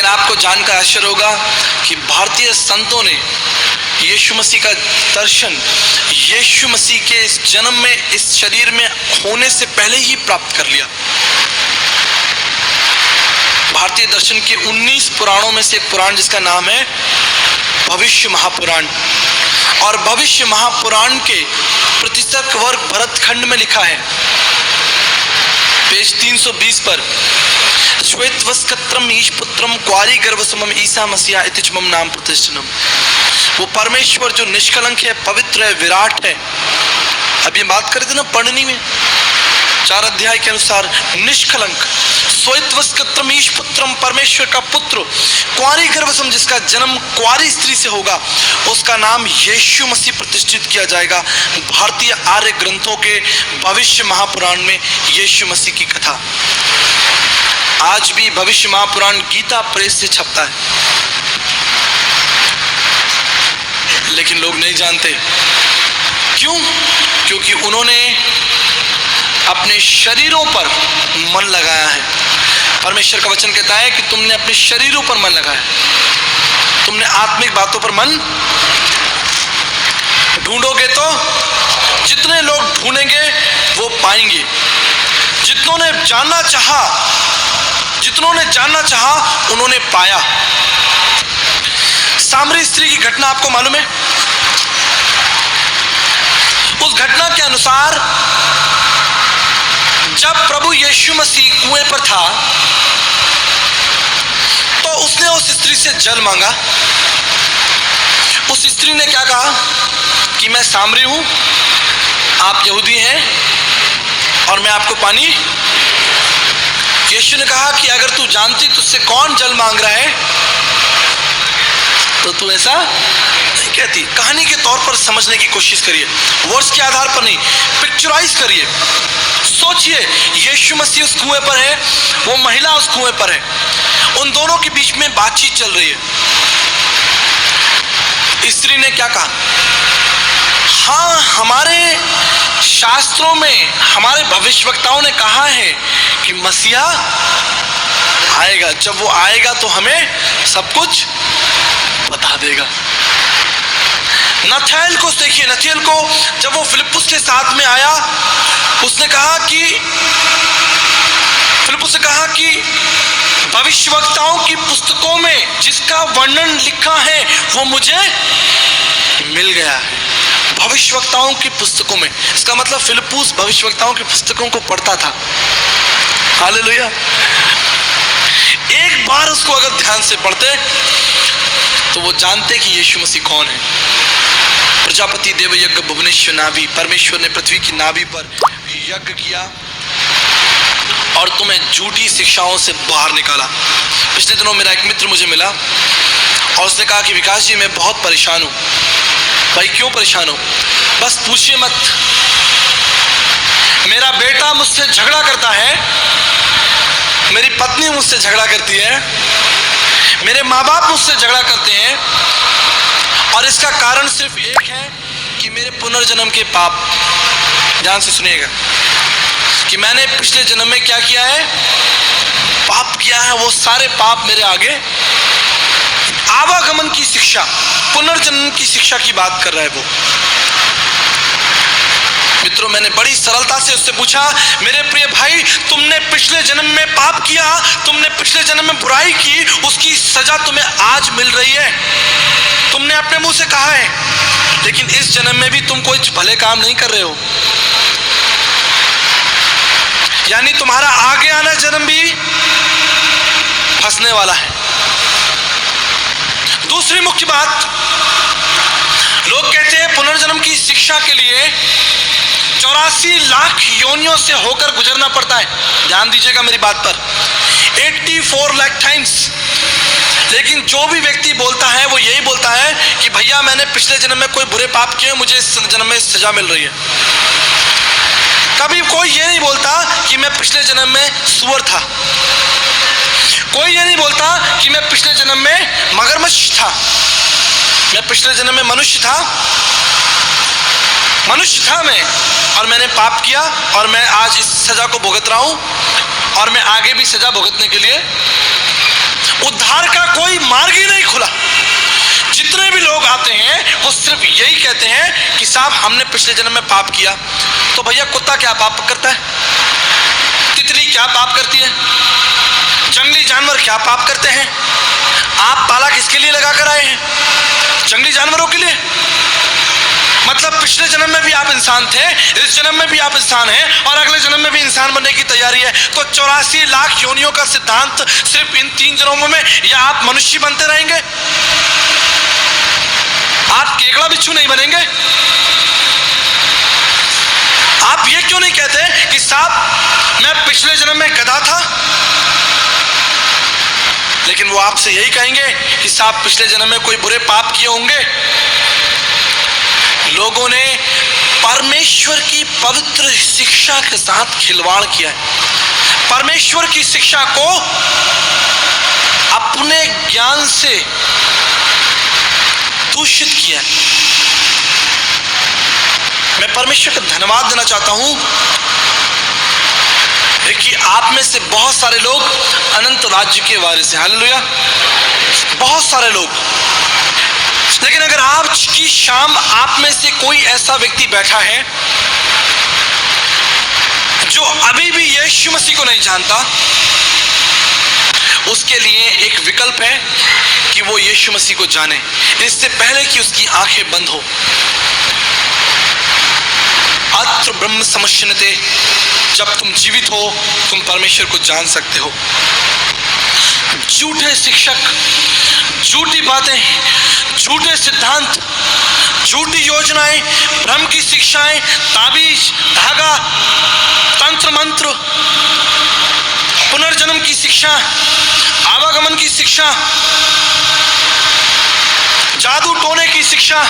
आपको जानकर आश्चर्य होगा कि भारतीय संतों ने यीशु मसीह का दर्शन यीशु मसीह के इस जन्म में, इस शरीर में होने से पहले ही प्राप्त कर लिया। भारतीय दर्शन के 19 पुराणों में से एक पुराण जिसका नाम है भविष्य महापुराण, और भविष्य महापुराण के प्रतिशत वर्ग भरतखंड में लिखा है, पेज 320 पर, श्वेतवस्त्रम ईश पुत्रम क्वारी गर्भसमम ईसा मसीहा इतिचमम नाम प्रतिष्ठनम। वो परमेश्वर जो निष्कलंक है, पवित्र है, विराट है। अब ये बात कर रहे थे ना पढ़नी में 4 अध्याय के अनुसार, निष्कलंक, श्वेतवस्त्रम ईश पुत्रम, परमेश्वर का पुत्र, क्वारी गर्भसम, जिसका जन्म क्वारी स्त्री से होगा, उसका नाम यीशु मसीह प्रतिष्ठित किया जाएगा। भारतीय आर्य ग्रंथों के भविष्य महापुराण में यीशु मसीह की कथा। आज भी भविष्य महापुराण गीता प्रेस से छपता है, लेकिन लोग नहीं जानते। क्यों? क्योंकि उन्होंने अपने शरीरों पर मन लगाया है। परमेश्वर का वचन कहता है कि तुमने अपने शरीरों पर मन लगाया, तुमने आत्मिक बातों पर मन ढूंढोगे तो जितने लोग ढूंढेंगे वो पाएंगे। जितनों ने जानना चाहा उन्होंने पाया। सामरी स्त्री की घटना आपको मालूम है? उस घटना के अनुसार जब प्रभु यीशु मसीह कुएं पर था तो उसने उस स्त्री से जल मांगा। उस स्त्री ने क्या कहा कि मैं सामरी हूं, आप यहूदी हैं और मैं आपको पानी। यीशु ने कहा कि अगर तू जानती तुझसे कौन जल मांग रहा है तो तू ऐसा नहीं कहती। कहानी के तौर पर समझने की कोशिश करिए, वर्ड्स के आधार पर नहीं, पिक्चराइज करिए। सोचिए, यीशु मसीह उस कुएं पर है, वो महिला उस कुएं पर है, उन दोनों के बीच में बातचीत चल रही है। स्त्री ने क्या कहा? हाँ, हमारे शास्त्रों में, हमारे भविष्यवक्ताओं ने कहा है कि मसीहा आएगा, जब वो आएगा तो हमें सब कुछ बता देगा। नथाएल को देखिए, नथाएल को जब वो फिलिप्पुस के साथ में आया, उसने कहा कि फिलिप्पुस ने कहा कि भविष्यवक्ताओं की पुस्तकों में जिसका वर्णन लिखा है वो मुझे मिल गया है। भविष्यवक्ताओं की पुस्तकों में, इसका मतलब फिलिप्पुस भविष्यवक्ताओं की पुस्तकों को पढ़ता था। हालेलुया। एक बार उसको अगर ध्यान से पढ़ते तो वो जानते कि यीशु मसीह कौन है। प्रजापति देव यज्ञ भुवनेश्वर नाभि, परमेश्वर ने पृथ्वी की नाभि पर यज्ञ किया और तुम्हें झूठी शिक्षाओं से बाहर निकाला। पिछले दिनों मेरा एक मित्र मुझे मिला और उसने कहा कि विकास जी मैं बहुत परेशान हूं। भाई क्यों परेशान हो? बस पूछिए मत। मेरा बेटा मुझसे झगड़ा करता है, मेरी पत्नी मुझसे झगड़ा करती है, मेरे माँ बाप मुझसे झगड़ा करते हैं, और इसका कारण सिर्फ एक है कि मेरे पुनर्जन्म के पाप। ध्यान से सुनिएगा कि मैंने पिछले जन्म में क्या किया है, पाप किया है। वो सारे पाप मेरे आगे, आवागमन की शिक्षा, पुनर्जन्म की शिक्षा की बात कर रहा है वो। मित्रों, मैंने बड़ी सरलता से उससे पूछा, मेरे प्रिय भाई, तुमने पिछले जन्म में पाप किया, तुमने पिछले जन्म में बुराई की, उसकी सजा तुम्हें आज मिल रही है। तुमने अपने मुंह से कहा है, लेकिन इस जन्म में भी तुम कोई भले काम नहीं कर रहे हो, यानी तुम्हारा आगे आना जन्म भी फंसने वाला है। दूसरी मुख्य बात, लोग कहते हैं पुनर्जन्म की शिक्षा के लिए 84 लाख योनियों से होकर गुजरना पड़ता है। ध्यान दीजिएगा मेरी बात पर, 84 लाख टाइम्स। लेकिन जो भी व्यक्ति बोलता है वो यही बोलता है कि भैया मैंने पिछले जन्म में कोई बुरे पाप किए, मुझे इस जन्म में सजा मिल रही है। कभी कोई ये नहीं बोलता कि मैं पिछले जन्म में सुअर था, कोई ये नहीं बोलता कि मैं पिछले जन्म में मगरमच्छ था, मैं पिछले जन्म में मनुष्य था मैं, और मैंने पाप किया और मैं आज इस सजा को भुगत रहा हूं और मैं आगे भी सजा भुगतने के लिए। उद्धार का कोई मार्ग ही नहीं खुला। जितने भी लोग आते हैं वो सिर्फ यही कहते हैं कि साहब हमने पिछले जन्म में पाप किया। तो भैया कुत्ता क्या पाप करता है? तितली क्या पाप करती है? जंगली जानवर क्या पाप करते हैं? आप ताला किसके लिए लगा कर आए हैं? जंगली जानवरों के लिए। मतलब पिछले जन्म में भी आप इंसान थे, इस जन्म में भी आप इंसान हैं और अगले जन्म में भी इंसान बनने की तैयारी है। तो 84 लाख योनियों का सिद्धांत सिर्फ इन 3 जन्मों में, या आप मनुष्य बनते रहेंगे? आप केकड़ा बिच्छू नहीं बनेंगे? आप ये क्यों नहीं कहते कि साहब मैं पिछले जन्म में गधा था? लेकिन वो आपसे यही कहेंगे कि साहब पिछले जन्म में कोई बुरे पाप किए होंगे। लोगों ने परमेश्वर की पवित्र शिक्षा के साथ खिलवाड़ किया है। परमेश्वर की शिक्षा को अपने ज्ञान से दूषित किया है। मैं परमेश्वर का धन्यवाद देना चाहता हूं कि आप में से बहुत सारे लोग अनंत राज्य के वारिस हैं। हालेलुया। बहुत सारे लोग। लेकिन अगर आज की शाम आप में से कोई ऐसा व्यक्ति बैठा है जो अभी भी यीशु मसीह को नहीं जानता, उसके लिए एक विकल्प है कि वो यीशु मसीह को जाने, इससे पहले कि उसकी आंखें बंद हो। अत्र ब्रह्म समश्यन्ते, जब तुम जीवित हो तुम परमेश्वर को जान सकते हो। झूठे शिक्षक, झूठी बातें, झूठे सिद्धांत, झूठी योजनाएं, भ्रम की शिक्षाएं, ताबीज, धागा, तंत्र मंत्र, पुनर्जन्म की शिक्षा, आवागमन की शिक्षा, जादू टोने की शिक्षा,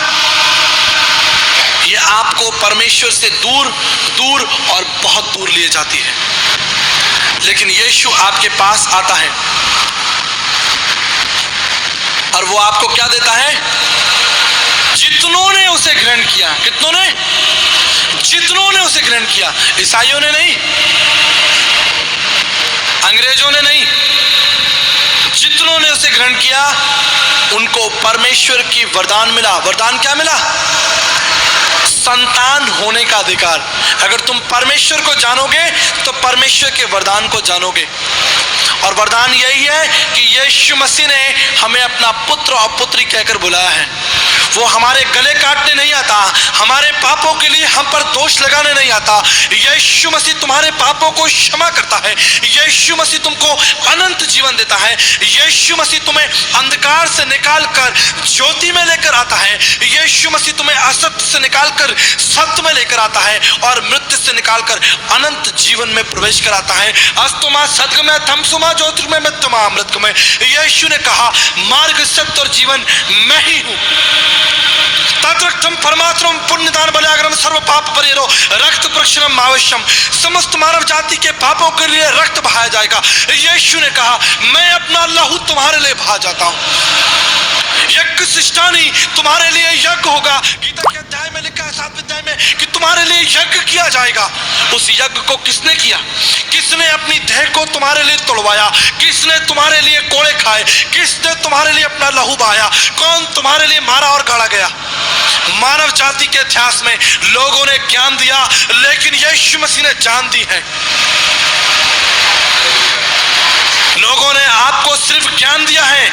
ये आपको परमेश्वर से दूर दूर और बहुत दूर लिए जाती है। लेकिन यीशु आपके पास आता है और वो आपको क्या देता है? जितनों ने उसे ग्रहण किया। कितनों ने? जितनों ने उसे ग्रहण किया। ईसाइयों ने नहीं, अंग्रेजों ने नहीं, जितनों ने उसे ग्रहण किया उनको परमेश्वर की वरदान मिला। वरदान क्या मिला? संतान होने का अधिकार। अगर तुम परमेश्वर को जानोगे तो परमेश्वर के वरदान को जानोगे। और वरदान यही है कि यीशु मसीह ने हमें अपना पुत्र और पुत्री कहकर बुलाया है। वो हमारे गले काटने नहीं आता, हमारे पापों के लिए हम पर दोष लगाने नहीं आता। यीशु मसीह तुम्हारे पापों को क्षमा करता है। यीशु मसीह तुमको अनंत जीवन देता है। यीशु मसीह तुम्हें अंधकार से निकालकर ज्योति में लेकर आता है। यीशु मसीह तुम्हें असत्य से निकालकर सत्य में लेकर आता है और मृत्यु से निकालकर अनंत जीवन में प्रवेश कराता है। अस्तुमा सद्गमय थमसुमा ज्योतिर्मय मृत्युमा अमृतमय। यीशु ने कहा मार्ग, सत्य और जीवन मैं ही हूं। तद्रक्तम परमात्म पुण्यदान बलियाग्रम सर्व पाप परिहारो रक्त प्रक्षालनम आवश्यम। समस्त मानव जाति के पापों के लिए रक्त बहाया जाएगा। यीशु ने कहा मैं अपना लहू तुम्हारे लिए बहा जाता हूं। यज्ञ शिष्टानी तुम्हारे लिए यज्ञ होगा। गीता के अध्याय में लिखा है 7वें अध्याय में कि तुम्हारे लिए यज्ञ किया जाएगा। उस यज्ञ को किसने किया? किसने अपनी देह को तुम्हारे लिए तोड़वाया? किसने तुम्हारे लिए कोड़े खाए? किसने तुम्हारे लिए अपना लहू बहाया? कौन तुम्हारे लिए मारा और गाड़ा गया? मानव जाति के इतिहास में लोगों ने ज्ञान दिया, लेकिन यीशु मसीह ने जान दी है। लोगों ने आपको सिर्फ ज्ञान दिया है।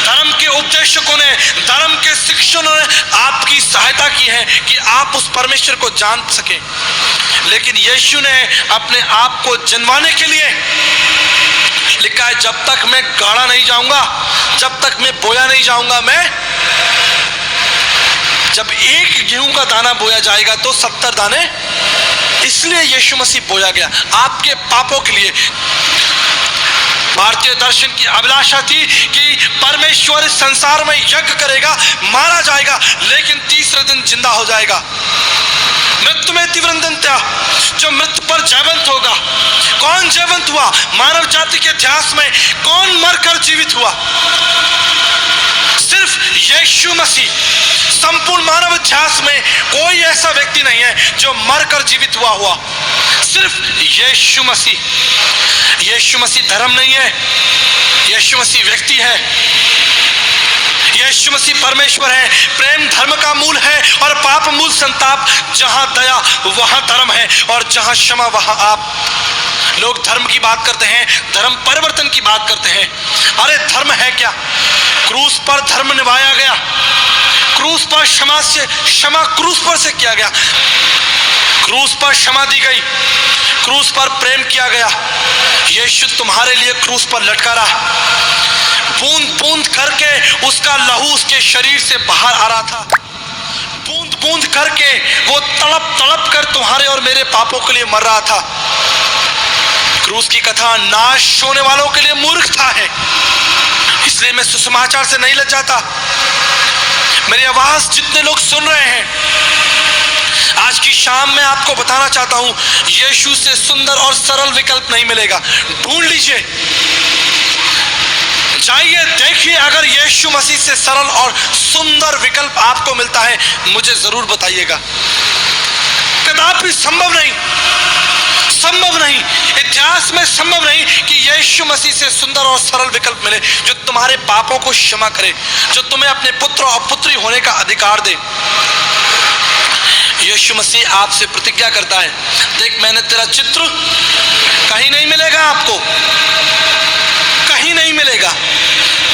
धर्म के उपदेशकों ने, धर्म के शिक्षकों ने आपकी सहायता की है कि आप उस परमेश्वर को जान सके। लेकिन यीशु ने अपने आप को जनवाने के लिए लिखा है जब तक मैं गाड़ा नहीं जाऊंगा, जब तक मैं बोया नहीं जाऊंगा, मैं जब एक गेहूं का दाना बोया जाएगा तो 70 दाने, इसलिए यीशु मसीह बोया गया आपके पापों के लिए। भारतीय दर्शन की अभिलाषा थी कि परमेश्वर इस संसार में यज्ञ करेगा, मारा जाएगा, लेकिन तीसरे दिन जिंदा हो जाएगा। मृत्यु में तीव्रंदंत्या, जो मृत्यु पर जयवंत होगा। कौन जयवंत हुआ? मानव जाति के इतिहास में कौन मरकर जीवित हुआ? सिर्फ यीशु मसीह। संपूर्ण मानव इतिहास में कोई ऐसा व्यक्ति नहीं है जो मरकर जीवित हुआ। सिर्फ यीशु मसीह। यीशु मसीह धर्म नहीं है, यीशु मसीह व्यक्ति है, यीशु मसीह परमेश्वर है। प्रेम धर्म का मूल है और पाप मूल संताप। जहां दया वहां धर्म है और जहां क्षमा वहां आप। लोग धर्म की बात करते हैं, धर्म परिवर्तन की बात करते हैं। अरे धर्म है क्या? क्रूस पर धर्म निभाया गया, क्रूस पर क्षमा क्रूस पर से किया गया, क्रूस पर क्षमा दी गई, क्रूस पर प्रेम किया गया। यीशु तुम्हारे लिए क्रूस पर लटका रहा, बूंद बूंद करके उसका लहू उसके शरीर से बाहर आ रहा था। बूंद बूंद करके वो तड़प तड़प कर तुम्हारे और मेरे पापों के लिए मर रहा था। क्रूस की कथा नाश होने वालों के लिए मूर्खता है। इसलिए मैं सुसमाचार से नहीं लजाता। मेरी आवाज जितने लोग सुन रहे हैं, आज की शाम में आपको बताना चाहता हूं, यीशु से सुंदर और सरल विकल्प नहीं मिलेगा। ढूंढ लीजिए, जाइए देखिए, अगर यीशु मसीह से सरल और सुंदर विकल्प आपको मिलता है मुझे जरूर बताइएगा। कदापि संभव नहीं, संभव नहीं, इतिहास में संभव नहीं कि यीशु मसीह से सुंदर और सरल विकल्प मिले जो तुम्हारे पापों को क्षमा करे, जो तुम्हें अपने पुत्र और पुत्री होने का अधिकार दे। यीशु मसीह आपसे प्रतिज्ञा करता है, देख मैंने तेरा चित्र, कहीं नहीं मिलेगा आपको, कहीं नहीं मिलेगा।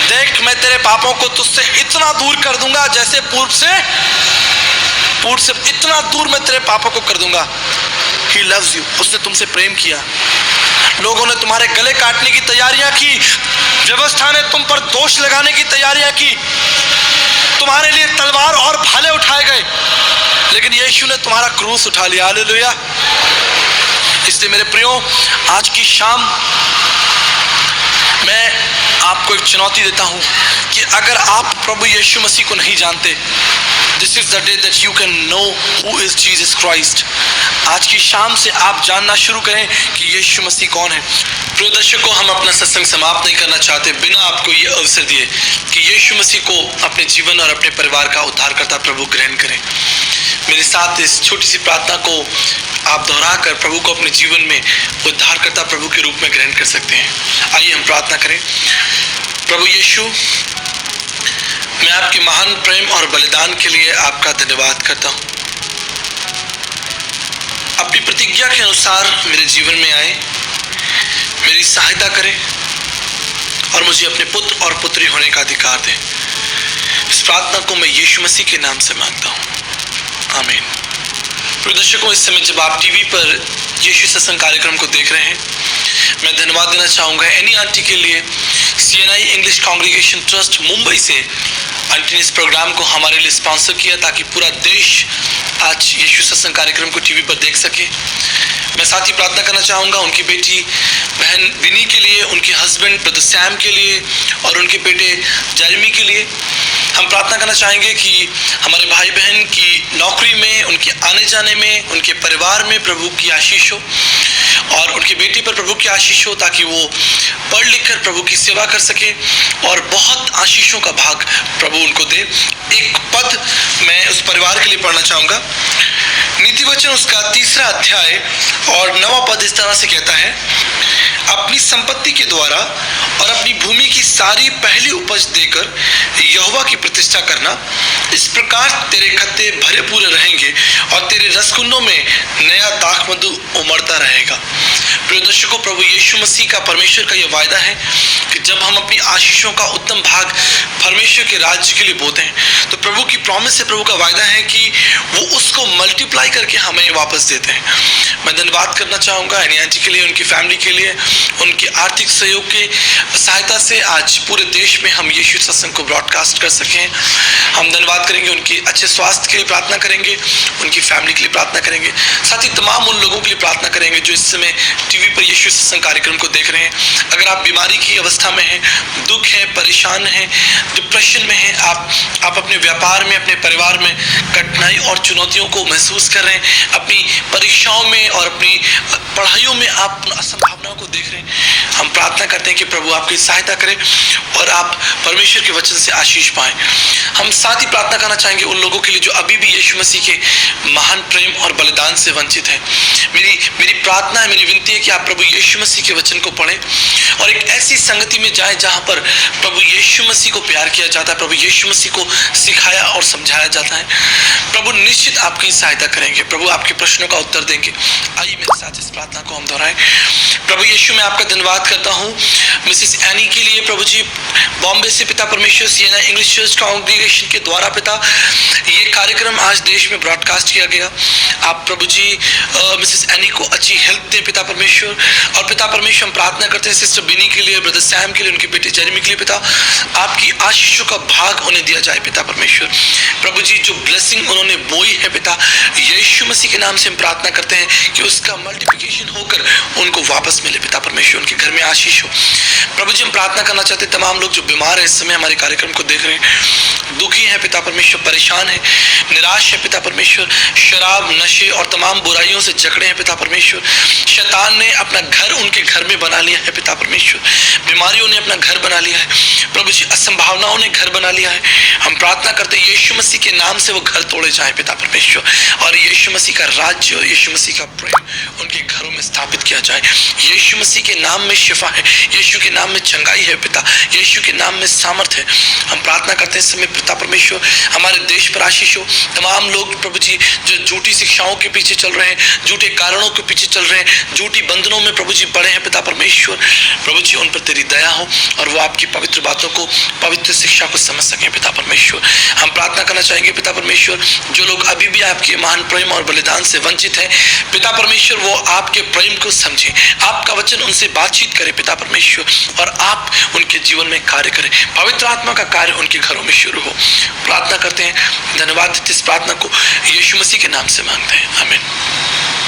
देख मैं तेरे पापों को तुझसे इतना दूर कर दूंगा जैसे पूर्व से इतना दूर मैं तेरे पापों को कर दूंगा। He loves you, उसने तुमसे प्रेम किया। लोगों ने तुम्हारे गले काटने की तैयारियां की, व्यवस्था ने तुम पर दोष लगाने की तैयारियां की, तुम्हारे लिए तलवार और भाले उठाए गए, लेकिन यीशु ने तुम्हारा क्रूस उठा लिया। हालेलुया। इसलिए मेरे प्रियो, आज की शाम मैं आपको एक चुनौती देता हूं कि अगर आप प्रभु यीशु मसीह को नहीं जानते, this is the day that you can know who is Jesus Christ. आज की शाम से आप जानना शुरू करें कि यीशु मसीह कौन है। प्रिय दर्शकों, हम अपना सत्संग समाप्त नहीं करना चाहते बिना आपको ये अवसर दिए कि यीशु मसीह को अपने जीवन और अपने परिवार का उद्धारकर्ता प्रभु ग्रहण करें। मेरे साथ इस छोटी सी प्रार्थना को आप दोहराकर प्रभु को अपने जीवन में उद्धारकर्ता प्रभु के रूप में ग्रहण कर सकते हैं। आइए हम प्रार्थना करें। प्रभु यीशु, मैं आपके महान प्रेम और बलिदान के लिए आपका धन्यवाद करता हूँ। अपनी प्रतिज्ञा के अनुसार मेरे जीवन में आए, मेरी सहायता करें और मुझे अपने पुत्र और पुत्री होने का अधिकार दें। इस प्रार्थना को मैं यीशु मसीह के नाम से मांगता हूँ, आमीन। प्रिय दर्शकों, इस समय जब आप टीवी पर यीशु सत्संग कार्यक्रम को देख रहे हैं, मैं धन्यवाद देना चाहूँगा एनी आंटी के लिए। CNI English congregation trust Mumbai से आंटी ने इस प्रोग्राम को हमारे लिए स्पॉन्सर किया ताकि पूरा देश आज यीशु सत्संग कार्यक्रम को टीवी पर देख सके। मैं साथ ही प्रार्थना करना चाहूँगा उनकी बेटी बहन विनी के लिए, उनके हस्बैंड ब्रदर सैम के लिए और उनके बेटे जेरेमी के लिए। हम प्रार्थना करना चाहेंगे कि हमारे भाई बहन की नौकरी में, उनके आने जाने में, उनके परिवार में प्रभु की आशीष हो और उनकी बेटी पर प्रभु की आशीष हो ताकि वो पढ़ लिख कर प्रभु की सेवा कर सके और बहुत आशीषों का भाग प्रभु उनको दे। एक पद मैं उस परिवार के लिए पढ़ना चाहूँगा। नीति वचन उसका 3 अध्याय और 9 पद इस तरह से कहता है, अपनी संपत्ति के द्वारा और अपनी भूमि की सारी पहली उपज देकर यहोवा की प्रतिष्ठा करना, इस प्रकार तेरे खत्ते भरे पूरे रहेंगे और तेरे रसकुंडों में नया दाखमधु उमड़ता रहेगा। प्रिय दर्शकों, प्रभु यीशु मसीह का, परमेश्वर का यह वायदा है कि जब हम अपनी आशीषों का उत्तम भाग परमेश्वर के राज्य के लिए बोते हैं तो प्रभु की प्रॉमिस है, प्रभु का वायदा है कि वो उसको मल्टीप्लाई करके हमें वापस देते हैं। मैं धन्यवाद करना चाहूँगा एनी आंटी के लिए, उनकी फैमिली के लिए, उनके आर्थिक सहयोग की सहायता से आज पूरे देश में हम यीशु सत्संग को ब्रॉडकास्ट कर सकें। हम धन्यवाद करेंगे, उनके अच्छे स्वास्थ्य के लिए प्रार्थना करेंगे, उनकी फैमिली के लिए प्रार्थना करेंगे, साथ ही तमाम उन लोगों के लिए प्रार्थना करेंगे जो इस समय टीवी पर यीशु सत्संग कार्यक्रम को देख रहे हैं। अगर आप बीमारी की अवस्था में हैं, दुख है, परेशान हैं, डिप्रेशन में हैं, आप अपने व्यापार में, अपने परिवार में कठिनाई और चुनौतियों को महसूस कर रहे हैं, अपनी परीक्षाओं में और अपनी पढ़ाइयों में आप असंभावनाओं को देख रहे हैं, हम प्रार्थना करते हैं कि प्रभु आपकी सहायता करें और आप परमेश्वर के वचन से आशीष पाएं। हम साथ ही प्रार्थना करना चाहेंगे उन लोगों के लिए जो अभी भी यीशु मसीह के महान प्रेम और बलिदान से वंचित हैं। मेरी प्रार्थना है, मेरी विनती है कि आप प्रभु यीशु मसीह के वचन को पढ़ें और एक ऐसी संगति में जाएं जहां पर प्रभु यीशु मसीह को प्यार किया जाता है, प्रभु यीशु मसीह को सिखाया और समझाया जाता है। प्रभु निश्चित आपकी सहायता करेंगे, प्रभु आपके प्रश्नों का उत्तर देंगे। आइए मेरे साथ इस प्रार्थना को हम दोहराएं। प्रभु यीशु, मैं आपका धन्यवाद करता हूँ मिसेस एनी के लिए प्रभु जी, बॉम्बे से पिता परमेश्वर सीएनआई इंग्लिश चर्च कांग्रीगेशन के द्वारा पिता ये कार्यक्रम आज देश में ब्रॉडकास्ट किया गया। आप प्रभु जी मिसेस एनी को अच्छी हेल्थ दें पिता परमेश्वर, और पिता परमेश्वर हम प्रार्थना करते हैं सिस्टर बिनी के लिए, ब्रदर सैम के लिए, उनके बेटे जेरेमी के लिए पिता, आपकी आशीषों का भाग उन्हें दिया जाए पिता परमेश्वर। प्रभु जी जो ब्लेसिंग उन्होंने बोई है पिता, यीशु मसीह के नाम से हम प्रार्थना करते हैं कि उसका मल्टीप्लिकेशन होकर उनको वापस मिले पिता परमेश्वर, उनके घर में आशीष हो। प्रभु जी हम प्रार्थना करना चाहते हैं तमाम लोग जो बीमार है इस समय हमारे कार्यक्रम को देख रहे हैं, दुखी है पिता परमेश्वर, परेशान है, निराश है पिता परमेश्वर, शराब नशे और तमाम बुराइयों से जकड़े हैं पिता परमेश्वर। शैतान ने अपना घर उनके घर में बना लिया है पिता परमेश्वर, बीमारियों ने अपना घर बना लिया है प्रभु जी, असंभावनाओं ने घर बना लिया है। हम प्रार्थना करते हैं यीशु मसीह के नाम से वो घर तोड़े जाए पिता परमेश्वर, और यीशु मसीह का राज्य और यीशु मसीह का प्रेम उनके घरों में स्थापित किया जाए। यीशु मसीह के नाम में शिफा है, यीशु के नाम में चंगाई है पिता, यीशु के नाम में सामर्थ है। हम प्रार्थना करते हैं इस समय पिता परमेश्वर हमारे देश पर आशीष हो। तमाम लोग प्रभु जी जो झूठी शिक्षाओं के पीछे चल रहे हैं, झूठे कारणों के पीछे चल रहे हैं, झूठी बंधनों में प्रभु जी पड़े हैं पिता परमेश्वर, प्रभु जी उन पर तेरी दया हो और वो आपकी पवित्र बातों को, पवित्र शिक्षा को समझ सकें पिता परमेश्वर। हम प्रार्थना करना चाहेंगे पिता परमेश्वर जो लोग अभी भी आपके महान प्रेम और बलिदान से वंचित हैं पिता परमेश्वर, वो आपके प्रेम को समझें, आपका वचन उनसे बातचीत करे पिता परमेश्वर, और आप उनके जीवन में कार्य करें, पवित्र आत्मा का कार्य उनके घरों में शुरू हो। प्रार्थना करते हैं, धन्यवाद देते इस प्रार्थना को यीशु मसीह के नाम से मांगते हैं, आमीन।